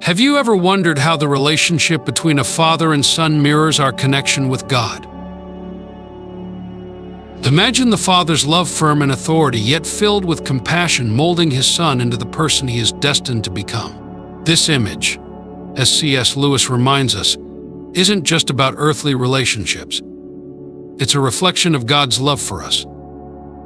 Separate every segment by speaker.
Speaker 1: Have you ever wondered how the relationship between a father and son mirrors our connection with God? Imagine the father's love, firm in authority, yet filled with compassion, molding his son into the person he is destined to become. This image, as C.S. Lewis reminds us, isn't just about earthly relationships. It's a reflection of God's love for us.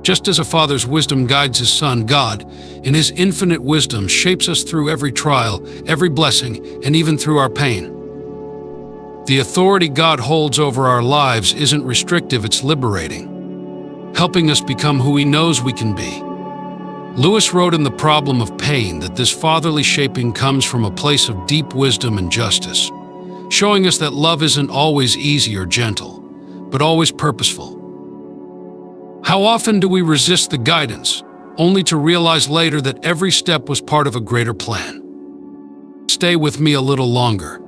Speaker 1: Just as a father's wisdom guides his son, God, in his infinite wisdom, shapes us through every trial, every blessing, and even through our pain. The authority God holds over our lives isn't restrictive, it's liberating, helping us become who he knows we can be. Lewis wrote in The Problem of Pain that this fatherly shaping comes from a place of deep wisdom and justice, showing us that love isn't always easy or gentle, but always purposeful. How often do we resist the guidance, only to realize later that every step was part of a greater plan? Stay with me a little longer.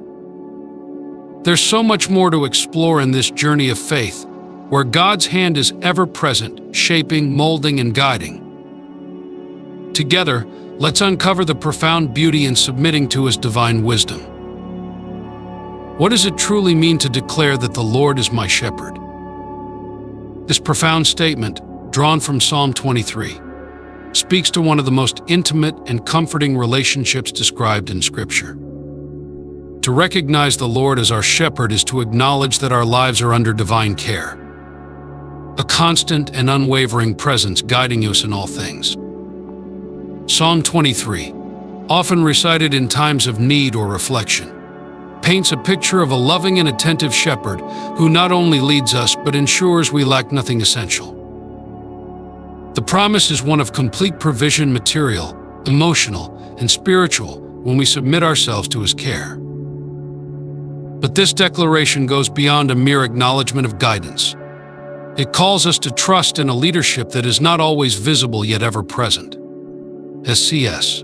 Speaker 1: There's so much more to explore in this journey of faith, where God's hand is ever present, shaping, molding, and guiding. Together, let's uncover the profound beauty in submitting to his divine wisdom. What does it truly mean to declare that the Lord is my shepherd? This profound statement, drawn from Psalm 23, speaks to one of the most intimate and comforting relationships described in Scripture. To recognize the Lord as our shepherd is to acknowledge that our lives are under divine care, a constant and unwavering presence guiding us in all things. Psalm 23, often recited in times of need or reflection, paints a picture of a loving and attentive shepherd who not only leads us but ensures we lack nothing essential. The promise is one of complete provision, material, emotional, and spiritual, when we submit ourselves to his care. But this declaration goes beyond a mere acknowledgement of guidance. It calls us to trust in a leadership that is not always visible yet ever present. As C.S.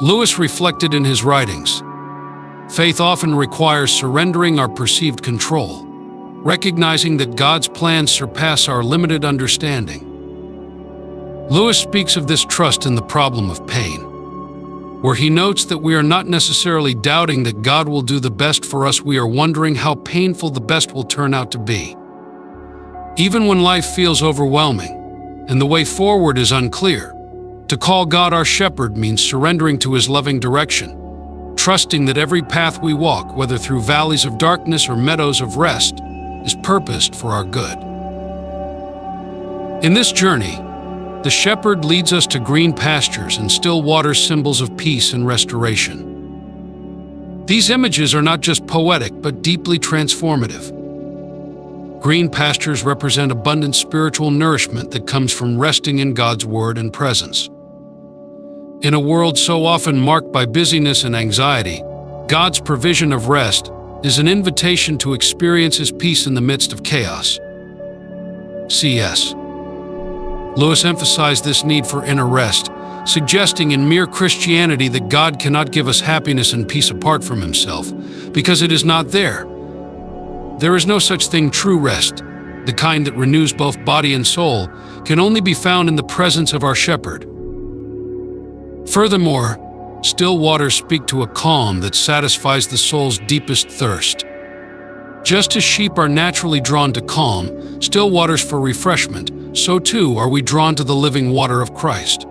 Speaker 1: Lewis reflected in his writings, faith often requires surrendering our perceived control, recognizing that God's plans surpass our limited understanding. Lewis speaks of this trust in The Problem of Pain, where he notes that we are not necessarily doubting that God will do the best for us, we are wondering how painful the best will turn out to be. Even when life feels overwhelming and the way forward is unclear, to call God our shepherd means surrendering to his loving direction, trusting that every path we walk, whether through valleys of darkness or meadows of rest, is purposed for our good. In this journey, the shepherd leads us to green pastures and still waters, symbols of peace and restoration. These images are not just poetic, but deeply transformative. Green pastures represent abundant spiritual nourishment that comes from resting in God's word and presence. In a world so often marked by busyness and anxiety, God's provision of rest is an invitation to experience his peace in the midst of chaos. C.S. Lewis emphasized this need for inner rest, suggesting in mere Christianity that God cannot give us happiness and peace apart from himself, because it is not there. There is no such thing. True rest, the kind that renews both body and soul, can only be found in the presence of our shepherd. Furthermore, still waters speak to a calm that satisfies the soul's deepest thirst. Just as sheep are naturally drawn to calm, still waters for refreshment, so too are we drawn to the living water of Christ.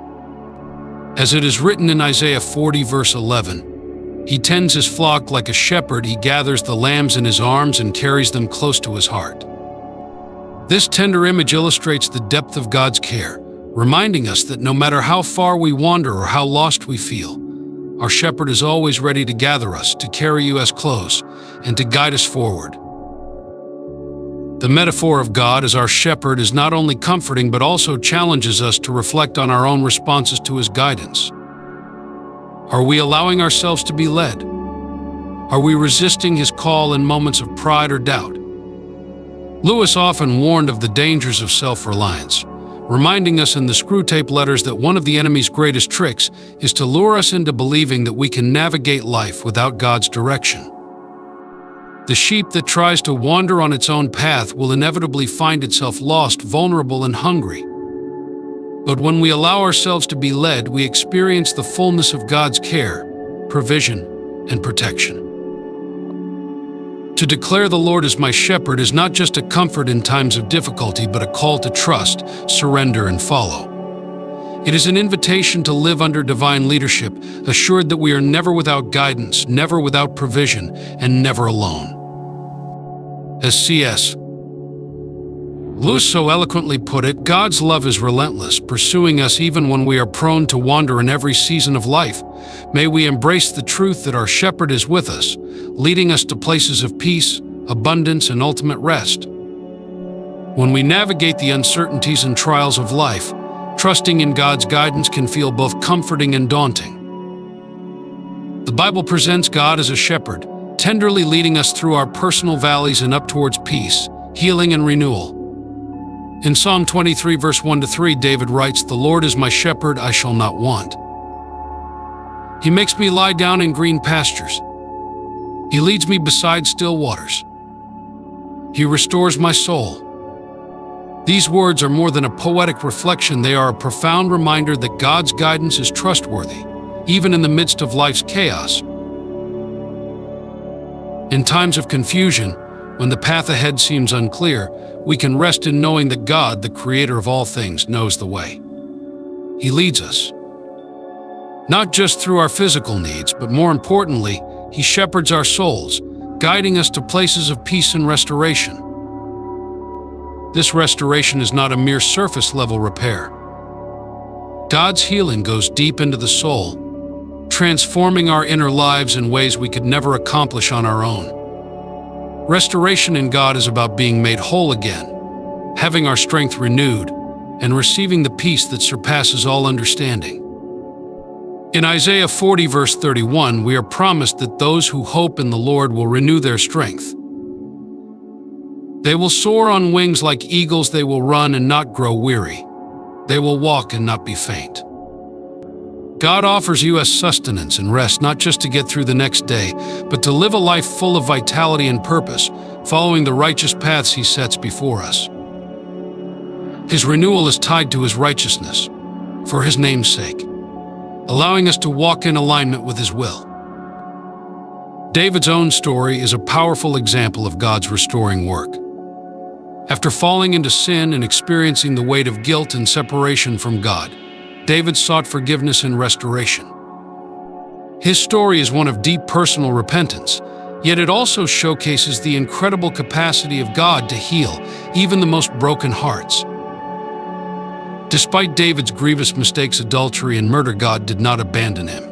Speaker 1: As it is written in Isaiah 40 verse 11, he tends his flock like a shepherd, he gathers the lambs in his arms and carries them close to his heart. This tender image illustrates the depth of God's care, reminding us that no matter how far we wander or how lost we feel, our shepherd is always ready to gather us, to carry us close, and to guide us forward. The metaphor of God as our shepherd is not only comforting but also challenges us to reflect on our own responses to his guidance. Are we allowing ourselves to be led? Are we resisting his call in moments of pride or doubt? Lewis often warned of the dangers of self-reliance, reminding us in the Screwtape Letters that one of the enemy's greatest tricks is to lure us into believing that we can navigate life without God's direction. The sheep that tries to wander on its own path will inevitably find itself lost, vulnerable, and hungry. But when we allow ourselves to be led, we experience the fullness of God's care, provision, and protection. To declare the Lord as my shepherd is not just a comfort in times of difficulty, but a call to trust, surrender, and follow. It is an invitation to live under divine leadership, assured that we are never without guidance, never without provision, and never alone. As C.S. Lewis so eloquently put it, God's love is relentless, pursuing us even when we are prone to wander in every season of life. May we embrace the truth that our shepherd is with us, leading us to places of peace, abundance, and ultimate rest. When we navigate the uncertainties and trials of life, trusting in God's guidance can feel both comforting and daunting. The Bible presents God as a shepherd, tenderly leading us through our personal valleys and up towards peace, healing, and renewal. In Psalm 23, verse 1-3, David writes, "The Lord is my shepherd, I shall not want. He makes me lie down in green pastures. He leads me beside still waters. He restores my soul." These words are more than a poetic reflection. They are a profound reminder that God's guidance is trustworthy, even in the midst of life's chaos. In times of confusion, when the path ahead seems unclear, we can rest in knowing that God, the creator of all things, knows the way. He leads us, not just through our physical needs, but more importantly, He shepherds our souls, guiding us to places of peace and restoration. This restoration is not a mere surface-level repair. God's healing goes deep into the soul, transforming our inner lives in ways we could never accomplish on our own. Restoration in God is about being made whole again, having our strength renewed, and receiving the peace that surpasses all understanding. In Isaiah 40, verse 31, we are promised that those who hope in the Lord will renew their strength. They will soar on wings like eagles, they will run and not grow weary. They will walk and not be faint. God offers you sustenance and rest, not just to get through the next day, but to live a life full of vitality and purpose, following the righteous paths He sets before us. His renewal is tied to His righteousness, for His name's sake, allowing us to walk in alignment with His will. David's own story is a powerful example of God's restoring work. After falling into sin and experiencing the weight of guilt and separation from God, David sought forgiveness and restoration. His story is one of deep personal repentance, yet it also showcases the incredible capacity of God to heal even the most broken hearts. Despite David's grievous mistakes, adultery, and murder, God did not abandon him.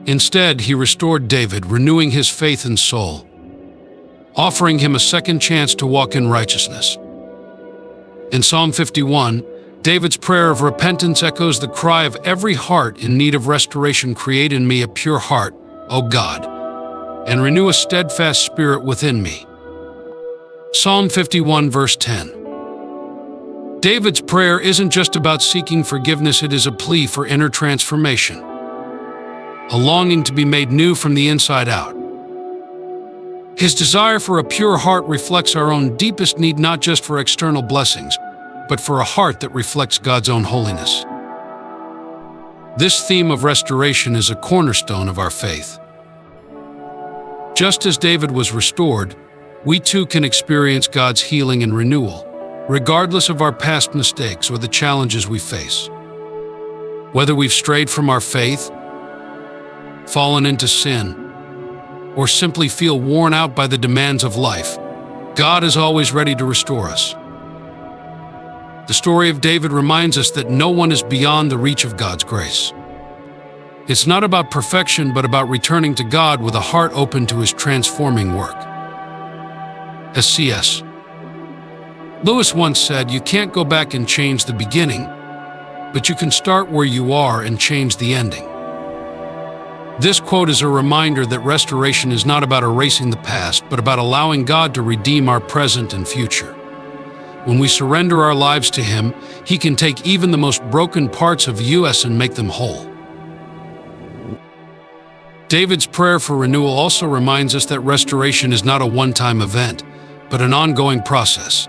Speaker 1: Instead, He restored David, renewing his faith and soul, offering him a second chance to walk in righteousness. In Psalm 51, David's prayer of repentance echoes the cry of every heart in need of restoration. "Create in me a pure heart, O God, and renew a steadfast spirit within me." Psalm 51, verse 10. David's prayer isn't just about seeking forgiveness, it is a plea for inner transformation, a longing to be made new from the inside out. His desire for a pure heart reflects our own deepest need, not just for external blessings, but for a heart that reflects God's own holiness. This theme of restoration is a cornerstone of our faith. Just as David was restored, we too can experience God's healing and renewal, regardless of our past mistakes or the challenges we face. Whether we've strayed from our faith, fallen into sin, or simply feel worn out by the demands of life, God is always ready to restore us. The story of David reminds us that no one is beyond the reach of God's grace. It's not about perfection, but about returning to God with a heart open to His transforming work. As C.S. Lewis once said, "You can't go back and change the beginning, but you can start where you are and change the ending." This quote is a reminder that restoration is not about erasing the past, but about allowing God to redeem our present and future. When we surrender our lives to Him, He can take even the most broken parts of us and make them whole. David's prayer for renewal also reminds us that restoration is not a one-time event, but an ongoing process.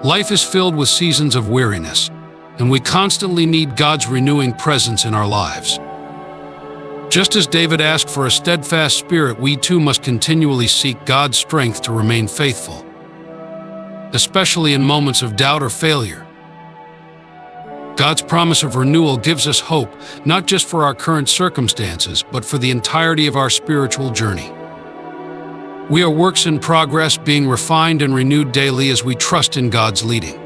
Speaker 1: Life is filled with seasons of weariness, and we constantly need God's renewing presence in our lives. Just as David asked for a steadfast spirit, we too must continually seek God's strength to remain faithful, especially in moments of doubt or failure. God's promise of renewal gives us hope, not just for our current circumstances, but for the entirety of our spiritual journey. We are works in progress, being refined and renewed daily as we trust in God's leading.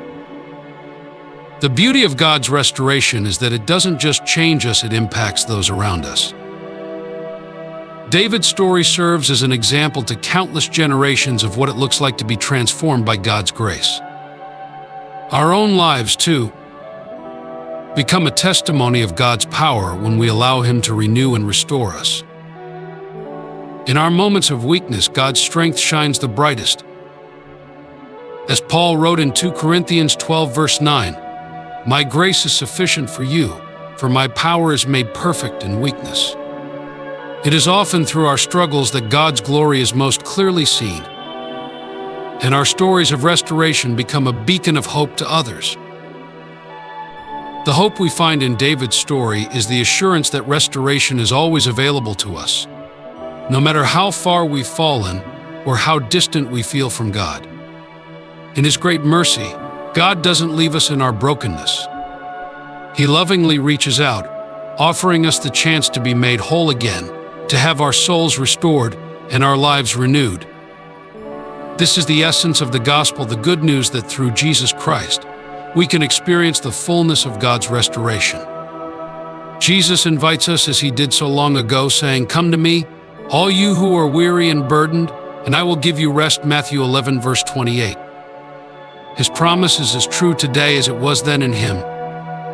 Speaker 1: The beauty of God's restoration is that it doesn't just change us, it impacts those around us. David's story serves as an example to countless generations of what it looks like to be transformed by God's grace. Our own lives, too, become a testimony of God's power when we allow Him to renew and restore us. In our moments of weakness, God's strength shines the brightest. As Paul wrote in 2 Corinthians 12, verse 9, "My grace is sufficient for you, for my power is made perfect in weakness." It is often through our struggles that God's glory is most clearly seen, and our stories of restoration become a beacon of hope to others. The hope we find in David's story is the assurance that restoration is always available to us, no matter how far we've fallen or how distant we feel from God. In His great mercy, God doesn't leave us in our brokenness. He lovingly reaches out, offering us the chance to be made whole again, to have our souls restored and our lives renewed. This is the essence of the gospel, the good news that through Jesus Christ, we can experience the fullness of God's restoration. Jesus invites us as He did so long ago, saying, "Come to me, all you who are weary and burdened, and I will give you rest," Matthew 11, verse 28. His promise is as true today as it was then in Him.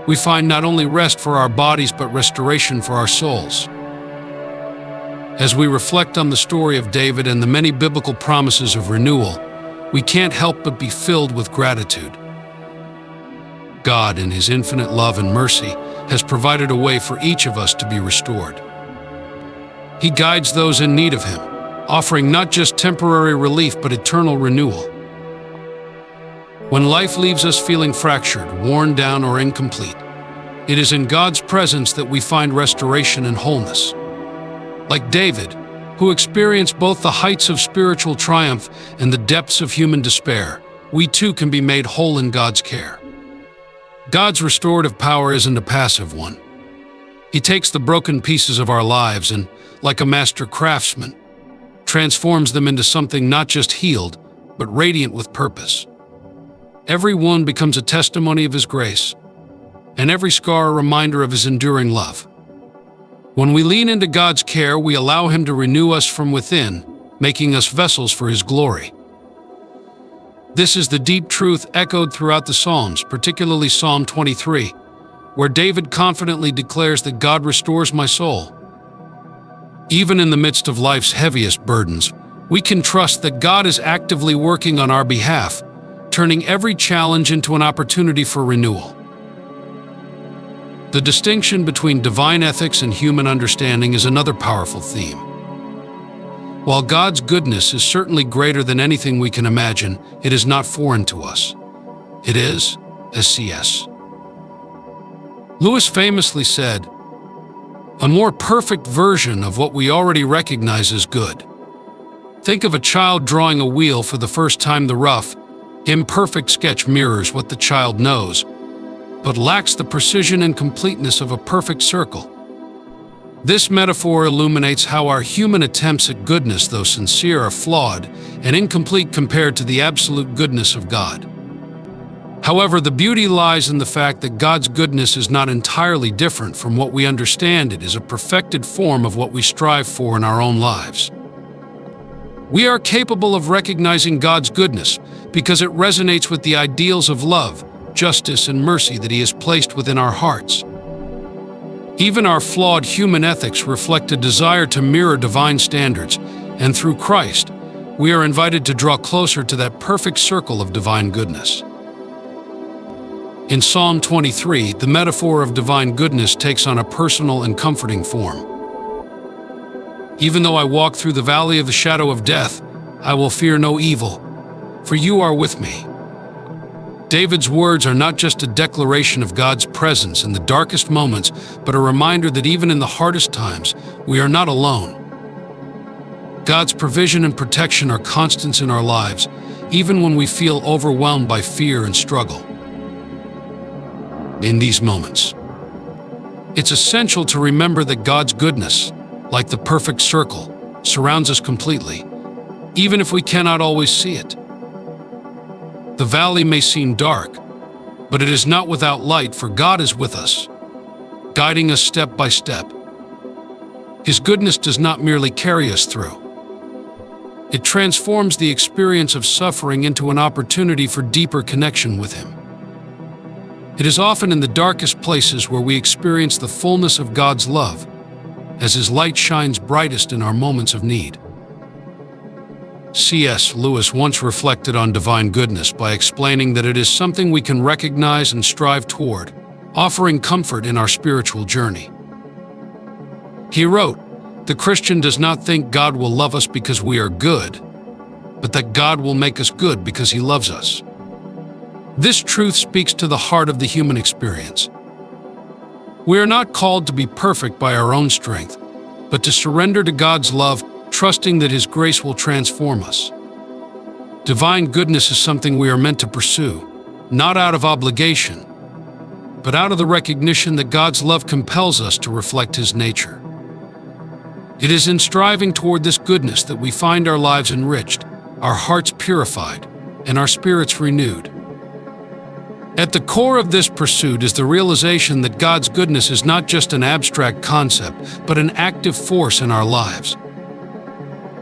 Speaker 1: We find not only rest for our bodies, but restoration for our souls. As we reflect on the story of David and the many biblical promises of renewal, we can't help but be filled with gratitude. God, in His infinite love and mercy, has provided a way for each of us to be restored. He guides those in need of Him, offering not just temporary relief but eternal renewal. When life leaves us feeling fractured, worn down, or incomplete, it is in God's presence that we find restoration and wholeness. Like David, who experienced both the heights of spiritual triumph and the depths of human despair, we too can be made whole in God's care. God's restorative power isn't a passive one. He takes the broken pieces of our lives and, like a master craftsman, transforms them into something not just healed, but radiant with purpose. Every wound becomes a testimony of His grace, and every scar a reminder of His enduring love. When we lean into God's care, we allow Him to renew us from within, making us vessels for His glory. This is the deep truth echoed throughout the Psalms, particularly Psalm 23, where David confidently declares that God restores my soul. Even in the midst of life's heaviest burdens, we can trust that God is actively working on our behalf, turning every challenge into an opportunity for renewal. The distinction between divine ethics and human understanding is another powerful theme. While God's goodness is certainly greater than anything we can imagine, it is not foreign to us. It is, as C.S. Lewis famously said, "A more perfect version of what we already recognize as good." Think of a child drawing a wheel for the first time. The rough, imperfect sketch mirrors what the child knows, but lacks the precision and completeness of a perfect circle. This metaphor illuminates how our human attempts at goodness, though sincere, are flawed and incomplete compared to the absolute goodness of God. However, the beauty lies in the fact that God's goodness is not entirely different from what we understand. It is a perfected form of what we strive for in our own lives. We are capable of recognizing God's goodness because it resonates with the ideals of love, justice, and mercy that He has placed within our hearts. Even our flawed human ethics reflect a desire to mirror divine standards, and through Christ, we are invited to draw closer to that perfect circle of divine goodness. In Psalm 23, the metaphor of divine goodness takes on a personal and comforting form. "Even though I walk through the valley of the shadow of death, I will fear no evil, for you are with me. David's words are not just a declaration of God's presence in the darkest moments, but a reminder that even in the hardest times, we are not alone. God's provision and protection are constants in our lives, even when we feel overwhelmed by fear and struggle. In these moments, it's essential to remember that God's goodness, like the perfect circle, surrounds us completely, even if we cannot always see it. The valley may seem dark, but it is not without light, for God is with us, guiding us step by step. His goodness does not merely carry us through. It transforms the experience of suffering into an opportunity for deeper connection with Him. It is often in the darkest places where we experience the fullness of God's love, as His light shines brightest in our moments of need. C.S. Lewis once reflected on divine goodness by explaining that it is something we can recognize and strive toward, offering comfort in our spiritual journey. He wrote, "The Christian does not think God will love us because we are good, but that God will make us good because He loves us." This truth speaks to the heart of the human experience. We are not called to be perfect by our own strength, but to surrender to God's love, trusting that His grace will transform us. Divine goodness is something we are meant to pursue, not out of obligation, but out of the recognition that God's love compels us to reflect His nature. It is in striving toward this goodness that we find our lives enriched, our hearts purified, and our spirits renewed. At the core of this pursuit is the realization that God's goodness is not just an abstract concept, but an active force in our lives.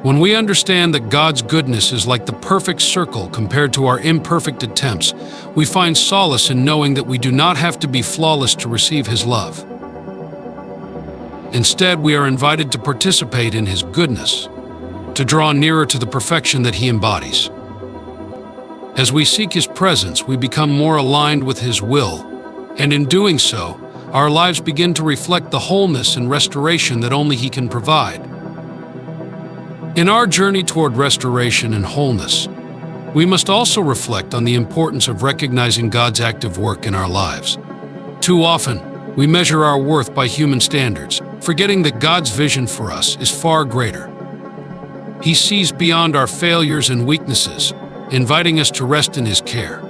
Speaker 1: When we understand that God's goodness is like the perfect circle compared to our imperfect attempts, we find solace in knowing that we do not have to be flawless to receive His love. Instead, we are invited to participate in His goodness, to draw nearer to the perfection that He embodies. As we seek His presence, we become more aligned with His will, and in doing so, our lives begin to reflect the wholeness and restoration that only He can provide. In our journey toward restoration and wholeness, we must also reflect on the importance of recognizing God's active work in our lives. Too often, we measure our worth by human standards, forgetting that God's vision for us is far greater. He sees beyond our failures and weaknesses, inviting us to rest in His care.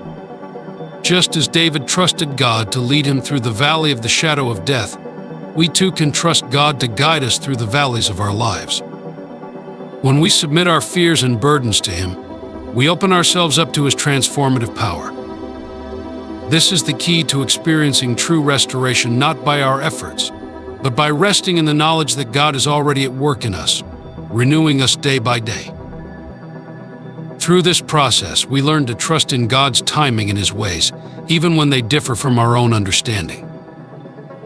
Speaker 1: Just as David trusted God to lead him through the valley of the shadow of death, we too can trust God to guide us through the valleys of our lives. When we submit our fears and burdens to Him, we open ourselves up to His transformative power. This is the key to experiencing true restoration, not by our efforts, but by resting in the knowledge that God is already at work in us, renewing us day by day. Through this process, we learn to trust in God's timing and His ways, even when they differ from our own understanding.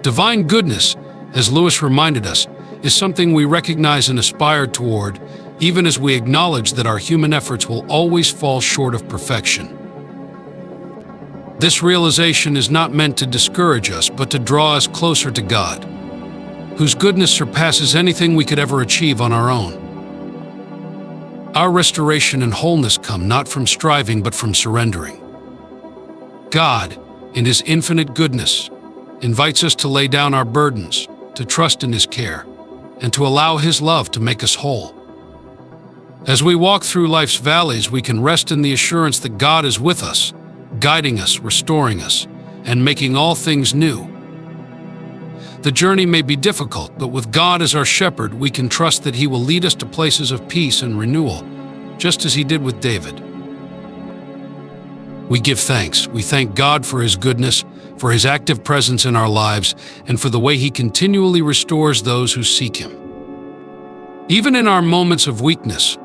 Speaker 1: Divine goodness, as Lewis reminded us, is something we recognize and aspire toward, even as we acknowledge that our human efforts will always fall short of perfection. This realization is not meant to discourage us, but to draw us closer to God, whose goodness surpasses anything we could ever achieve on our own. Our restoration and wholeness come not from striving, but from surrendering. God, in His infinite goodness, invites us to lay down our burdens, to trust in His care, and to allow His love to make us whole. As we walk through life's valleys, we can rest in the assurance that God is with us, guiding us, restoring us, and making all things new. The journey may be difficult, but with God as our shepherd, we can trust that He will lead us to places of peace and renewal, just as He did with David. We give thanks. We thank God for His goodness, for His active presence in our lives, and for the way He continually restores those who seek Him. Even in our moments of weakness,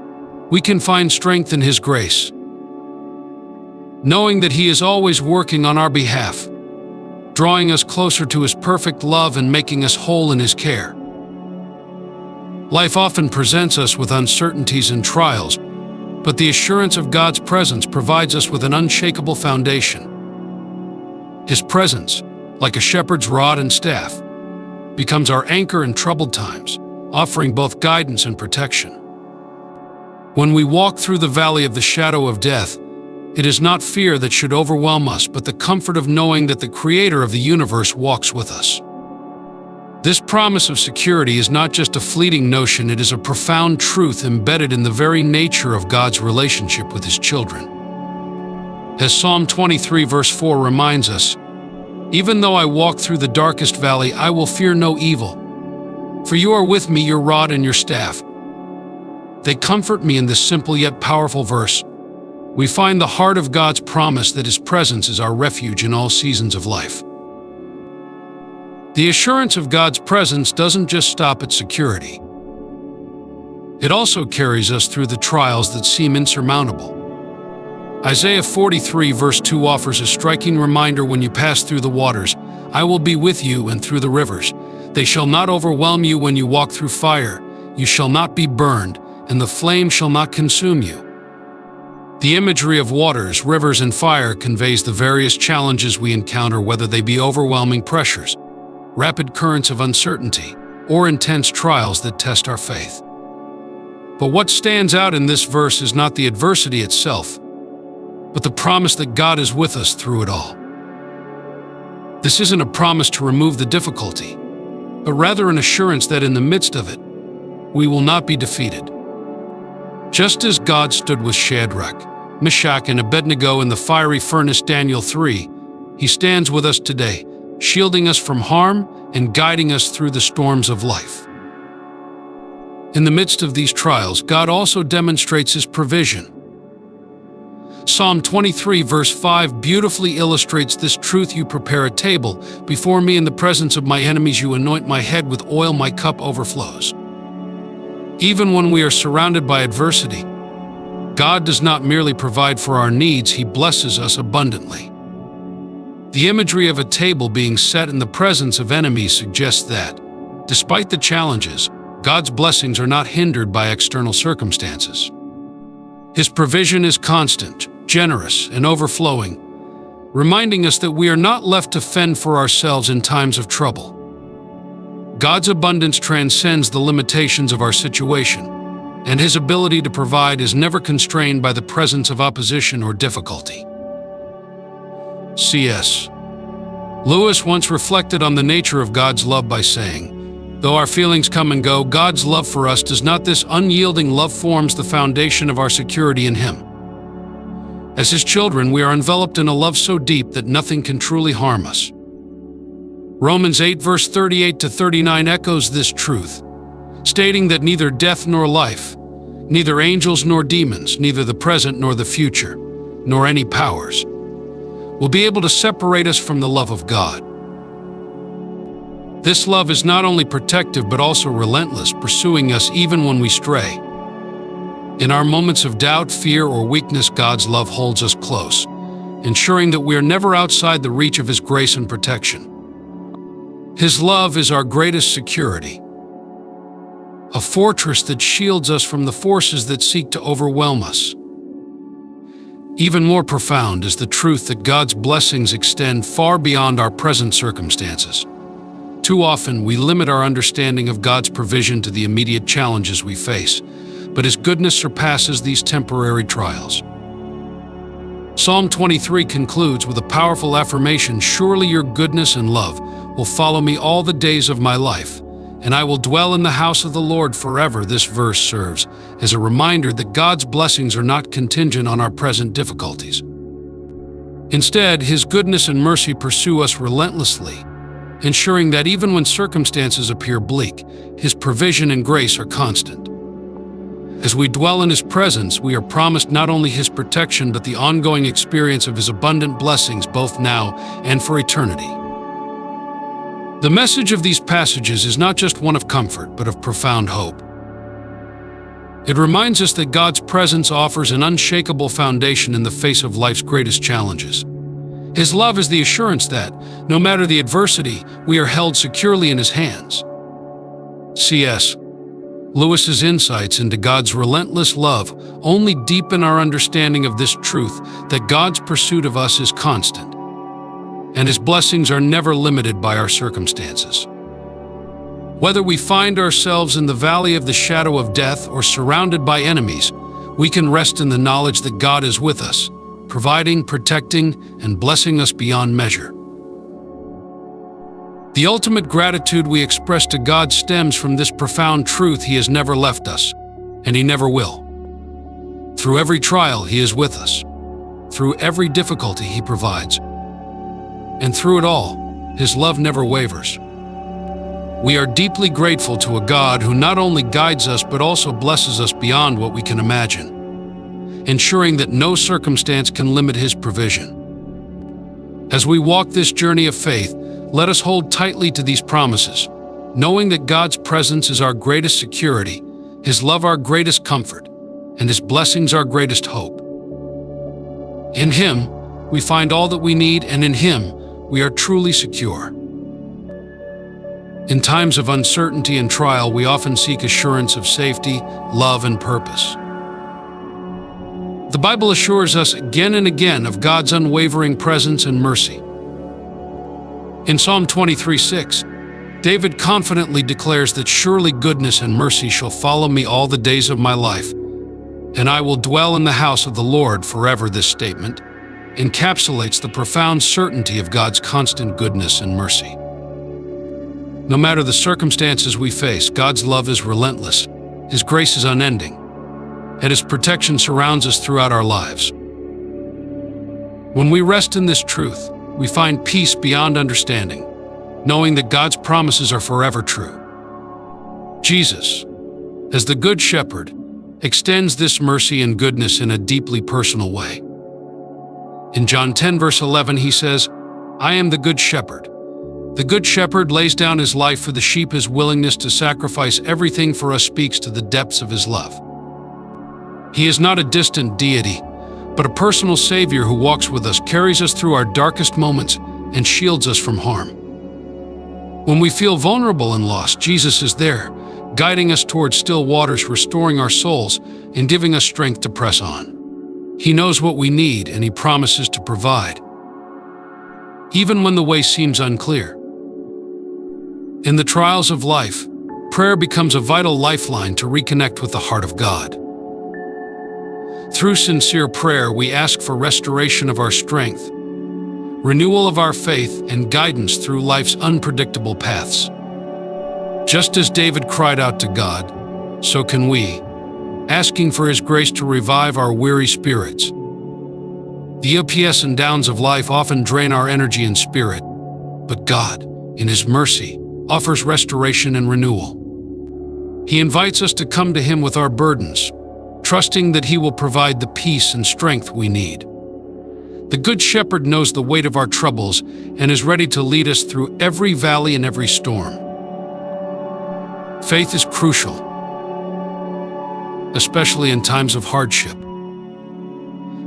Speaker 1: we can find strength in His grace, knowing that He is always working on our behalf, drawing us closer to His perfect love and making us whole in His care. Life often presents us with uncertainties and trials, but the assurance of God's presence provides us with an unshakable foundation. His presence, like a shepherd's rod and staff, becomes our anchor in troubled times, offering both guidance and protection. When we walk through the valley of the shadow of death, It is not fear that should overwhelm us, but the comfort of knowing that the Creator of the universe walks with us. This promise of security is not just a fleeting notion, it is a profound truth embedded in the very nature of God's relationship with His children. As Psalm 23 verse 4 reminds us, "Even though I walk through the darkest valley, I will fear no evil. For you are with me, your rod and your staff. They comfort me." In this simple yet powerful verse, we find the heart of God's promise that His presence is our refuge in all seasons of life. The assurance of God's presence doesn't just stop at security. It also carries us through the trials that seem insurmountable. Isaiah 43 verse 2 offers a striking reminder: "When you pass through the waters, I will be with you, and through the rivers. They shall not overwhelm you. When you walk through fire, you shall not be burned, and the flame shall not consume you." The imagery of waters, rivers, and fire conveys the various challenges we encounter, whether they be overwhelming pressures, rapid currents of uncertainty, or intense trials that test our faith. But what stands out in this verse is not the adversity itself, but the promise that God is with us through it all. This isn't a promise to remove the difficulty, but rather an assurance that in the midst of it, we will not be defeated. Just as God stood with Shadrach, Meshach, and Abednego in the fiery furnace, Daniel 3, He stands with us today, shielding us from harm and guiding us through the storms of life. In the midst of these trials, God also demonstrates His provision. Psalm 23 verse 5 beautifully illustrates this truth: "You prepare a table before me in the presence of my enemies. You anoint my head with oil, my cup overflows." Even when we are surrounded by adversity, God does not merely provide for our needs, He blesses us abundantly. The imagery of a table being set in the presence of enemies suggests that, despite the challenges, God's blessings are not hindered by external circumstances. His provision is constant, generous, and overflowing, reminding us that we are not left to fend for ourselves in times of trouble. God's abundance transcends the limitations of our situation, and His ability to provide is never constrained by the presence of opposition or difficulty. C.S. Lewis once reflected on the nature of God's love by saying, "Though our feelings come and go, God's love for us does not. This unyielding love forms the foundation of our security in Him." As His children, we are enveloped in a love so deep that nothing can truly harm us. Romans 8 verse 38 to 39 echoes this truth, stating that neither death nor life, neither angels nor demons, neither the present nor the future, nor any powers, will be able to separate us from the love of God. This love is not only protective but also relentless, pursuing us even when we stray. In our moments of doubt, fear, or weakness, God's love holds us close, ensuring that we are never outside the reach of His grace and protection. His love is our greatest security, a fortress that shields us from the forces that seek to overwhelm us. Even more profound is the truth that God's blessings extend far beyond our present circumstances. Too often, we limit our understanding of God's provision to the immediate challenges we face, but His goodness surpasses these temporary trials. Psalm 23 concludes with a powerful affirmation: "Surely your goodness and love will follow me all the days of my life, and I will dwell in the house of the Lord forever." This verse serves as a reminder that God's blessings are not contingent on our present difficulties. Instead, His goodness and mercy pursue us relentlessly, ensuring that even when circumstances appear bleak, His provision and grace are constant. As we dwell in His presence, we are promised not only His protection but the ongoing experience of His abundant blessings, both now and for eternity. The message of these passages is not just one of comfort, but of profound hope. It reminds us that God's presence offers an unshakable foundation in the face of life's greatest challenges. His love is the assurance that, no matter the adversity, we are held securely in His hands. C.S. Lewis's insights into God's relentless love only deepen our understanding of this truth, that God's pursuit of us is constant, and His blessings are never limited by our circumstances. Whether we find ourselves in the valley of the shadow of death or surrounded by enemies, we can rest in the knowledge that God is with us, providing, protecting, and blessing us beyond measure. The ultimate gratitude we express to God stems from this profound truth: He has never left us, and He never will. Through every trial, He is with us. Through every difficulty, He provides. And through it all, His love never wavers. We are deeply grateful to a God who not only guides us but also blesses us beyond what we can imagine, ensuring that no circumstance can limit His provision. As we walk this journey of faith, let us hold tightly to these promises, knowing that God's presence is our greatest security, His love our greatest comfort, and His blessings our greatest hope. In Him, we find all that we need, and in Him, we are truly secure. In times of uncertainty and trial, we often seek assurance of safety, love, and purpose. The Bible assures us again and again of God's unwavering presence and mercy. In Psalm 23:6, David confidently declares that surely goodness and mercy shall follow me all the days of my life, and I will dwell in the house of the Lord forever. This statement encapsulates the profound certainty of God's constant goodness and mercy. No matter the circumstances we face, God's love is relentless, His grace is unending, and His protection surrounds us throughout our lives. When we rest in this truth, we find peace beyond understanding, knowing that God's promises are forever true. Jesus, as the Good Shepherd, extends this mercy and goodness in a deeply personal way. In John 10, verse 11, He says, "I am the Good Shepherd. The Good Shepherd lays down His life for the sheep." His willingness to sacrifice everything for us speaks to the depths of His love. He is not a distant deity, but a personal Savior who walks with us, carries us through our darkest moments, and shields us from harm. When we feel vulnerable and lost, Jesus is there, guiding us towards still waters, restoring our souls, and giving us strength to press on. He knows what we need, and He promises to provide, even when the way seems unclear. In the trials of life, prayer becomes a vital lifeline to reconnect with the heart of God. Through sincere prayer, we ask for restoration of our strength, renewal of our faith, and guidance through life's unpredictable paths. Just as David cried out to God, so can we, asking for His grace to revive our weary spirits. The ups and downs of life often drain our energy and spirit, but God, in His mercy, offers restoration and renewal. He invites us to come to Him with our burdens, trusting that He will provide the peace and strength we need. The Good Shepherd knows the weight of our troubles and is ready to lead us through every valley and every storm. Faith is crucial, especially in times of hardship.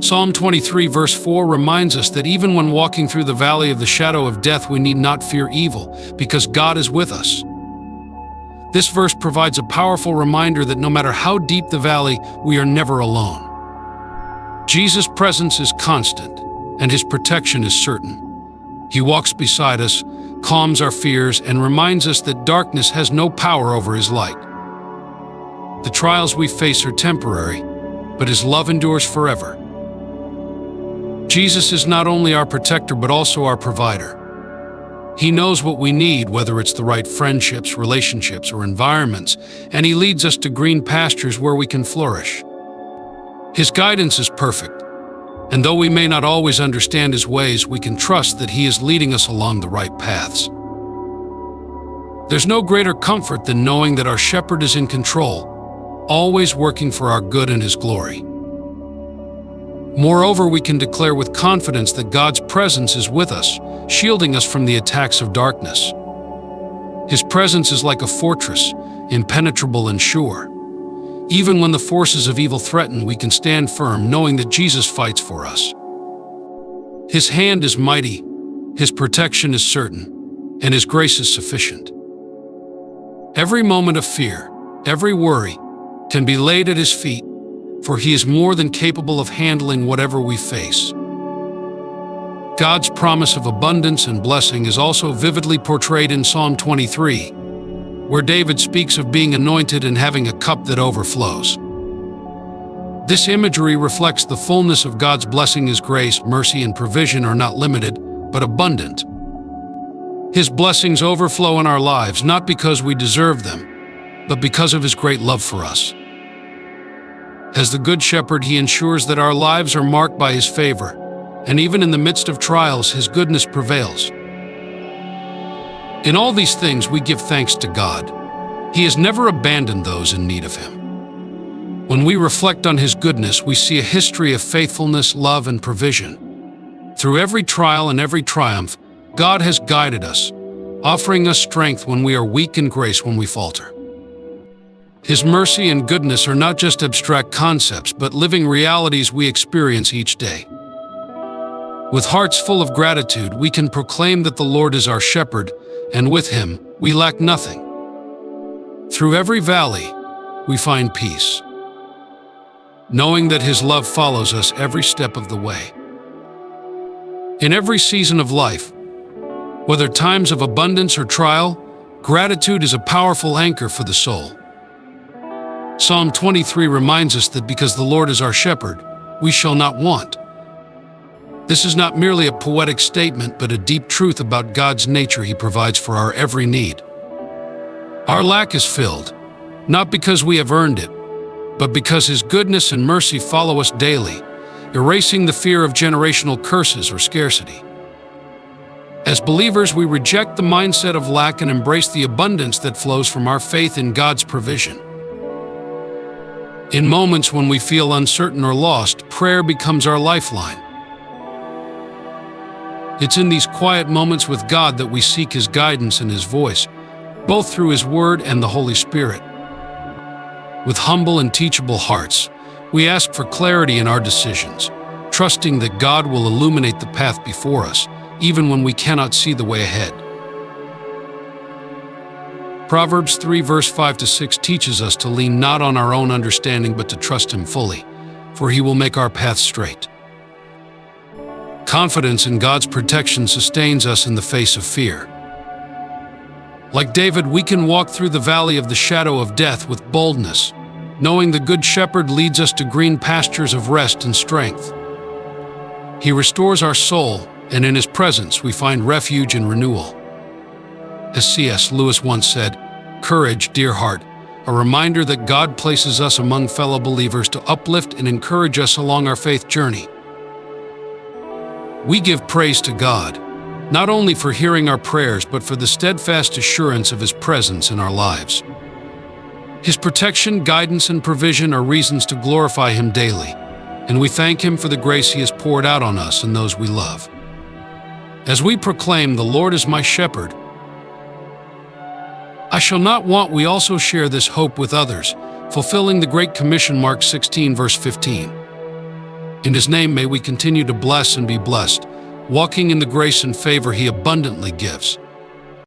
Speaker 1: Psalm 23 verse 4 reminds us that even when walking through the valley of the shadow of death, we need not fear evil, because God is with us. This verse provides a powerful reminder that no matter how deep the valley, we are never alone. Jesus' presence is constant, and His protection is certain. He walks beside us, calms our fears, and reminds us that darkness has no power over His light. The trials we face are temporary, but His love endures forever. Jesus is not only our protector, but also our provider. He knows what we need, whether it's the right friendships, relationships, or environments, and He leads us to green pastures where we can flourish. His guidance is perfect, and though we may not always understand His ways, we can trust that He is leading us along the right paths. There's no greater comfort than knowing that our Shepherd is in control, always working for our good and His glory. Moreover, we can declare with confidence that God's presence is with us, shielding us from the attacks of darkness. His presence is like a fortress, impenetrable and sure. Even when the forces of evil threaten, we can stand firm, knowing that Jesus fights for us. His hand is mighty, His protection is certain, and His grace is sufficient. Every moment of fear, every worry, can be laid at His feet, for He is more than capable of handling whatever we face. God's promise of abundance and blessing is also vividly portrayed in Psalm 23, where David speaks of being anointed and having a cup that overflows. This imagery reflects the fullness of God's blessing. His grace, mercy, and provision are not limited, but abundant. His blessings overflow in our lives, not because we deserve them, but because of His great love for us. As the Good Shepherd, He ensures that our lives are marked by His favor, and even in the midst of trials, His goodness prevails. In all these things, we give thanks to God. He has never abandoned those in need of Him. When we reflect on His goodness, we see a history of faithfulness, love, and provision. Through every trial and every triumph, God has guided us, offering us strength when we are weak and grace when we falter. His mercy and goodness are not just abstract concepts, but living realities we experience each day. With hearts full of gratitude, we can proclaim that the Lord is our shepherd, and with Him, we lack nothing. Through every valley, we find peace, knowing that His love follows us every step of the way. In every season of life, whether times of abundance or trial, gratitude is a powerful anchor for the soul. Psalm 23 reminds us that because the Lord is our shepherd, we shall not want. This is not merely a poetic statement, but a deep truth about God's nature. He provides for our every need. Our lack is filled, not because we have earned it, but because His goodness and mercy follow us daily, erasing the fear of generational curses or scarcity. As believers, we reject the mindset of lack and embrace the abundance that flows from our faith in God's provision. In moments when we feel uncertain or lost, prayer becomes our lifeline. It's in these quiet moments with God that we seek His guidance and His voice, both through His Word and the Holy Spirit. With humble and teachable hearts, we ask for clarity in our decisions, trusting that God will illuminate the path before us, even when we cannot see the way ahead. Proverbs 3 verse 5-6 teaches us to lean not on our own understanding, but to trust Him fully, for He will make our path straight. Confidence in God's protection sustains us in the face of fear. Like David, we can walk through the valley of the shadow of death with boldness, knowing the Good Shepherd leads us to green pastures of rest and strength. He restores our soul, and in His presence we find refuge and renewal. As C.S. Lewis once said, "Courage, dear heart, a reminder that God places us among fellow believers to uplift and encourage us along our faith journey." We give praise to God, not only for hearing our prayers, but for the steadfast assurance of His presence in our lives. His protection, guidance, and provision are reasons to glorify Him daily, and we thank Him for the grace He has poured out on us and those we love. As we proclaim, "The Lord is my shepherd, I shall not want," we also share this hope with others, fulfilling the Great Commission, Mark 16 verse 15. In His name may we continue to bless and be blessed, walking in the grace and favor He abundantly gives.